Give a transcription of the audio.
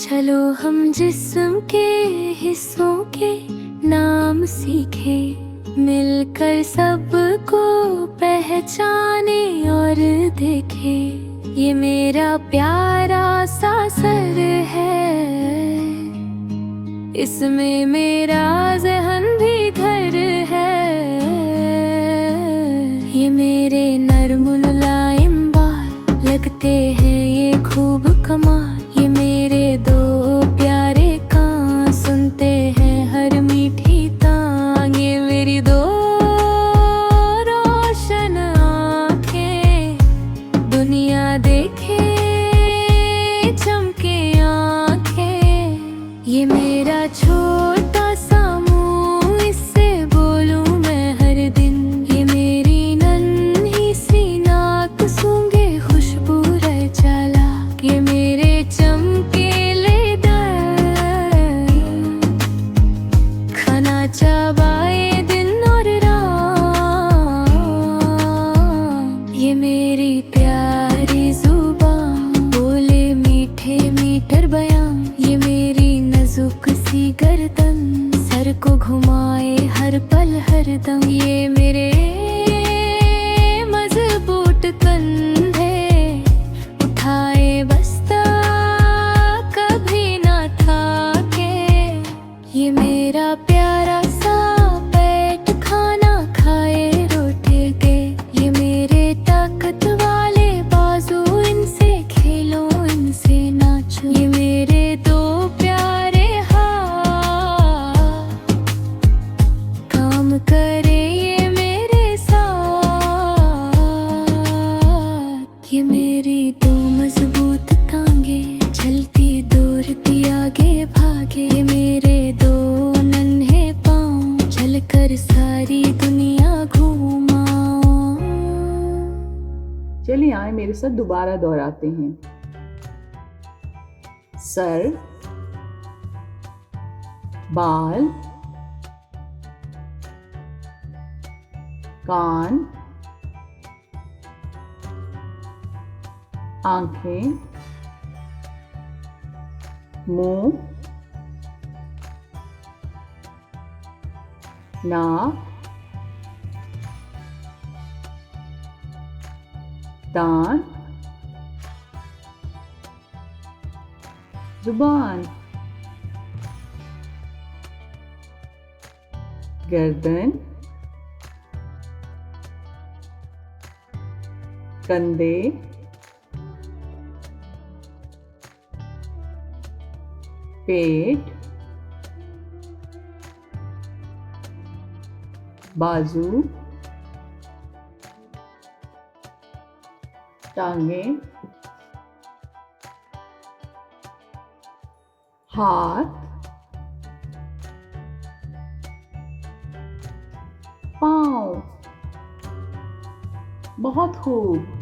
चलो हम जिस्म के हिस्सों के नाम सीखे, मिलकर सबको पहचाने और देखे। ये मेरा प्यारा सा सर है, इसमें मेरा ज़हन भी घर है। ये मेरे नर्म मुलायम बाल लगते हैं ये खूब कमाल। ये मेरे दो प्यारे कान सुनते हैं हर मीठी तान। ये मेरी दो रोशन आँखें दुनिया देखे चमके आँखें। ये मेरा छोटा सा मुँह, इससे बोलूं मैं हर दिन। ये मेरी नन्ही सी नाक सूंघे खुशबू रह चला। ये मेरे चमकीले दांत खाना चबाए दिन और रात। ये मेरी प्यारी जुबान बोले मीठे मीठर बयान। ये मेरी नाजुक सी गर्दन सर को घुमाए हर पल हर दम। ये मेरे मजबूत कंधे उठाए बस्ता कभी ना थाके। ये मेरा प्यारा सा पेट खाना खाए रोटे के। ये मेरे ताकत वाले बाजू, इनसे खेलो इनसे नाचो। ये मेरे दो प्यारे हाथ काम करे ये मेरे साथ। ये मेरी दो मजबूत टांगे चलती दौड़ती आगे भागे। ये मेरे दो नन्हे पाँव चलकर सारी दुनिया घूमाऊं। चलिए आए मेरे साथ दोबारा दोहराते हैं। सर, बाल, कान, आंखें, मुंह, नाक, दांत, जुबान, गर्दन, कंधे, पेट, बाजू, टांगें, हाथ, पाँव। बहुत खूब।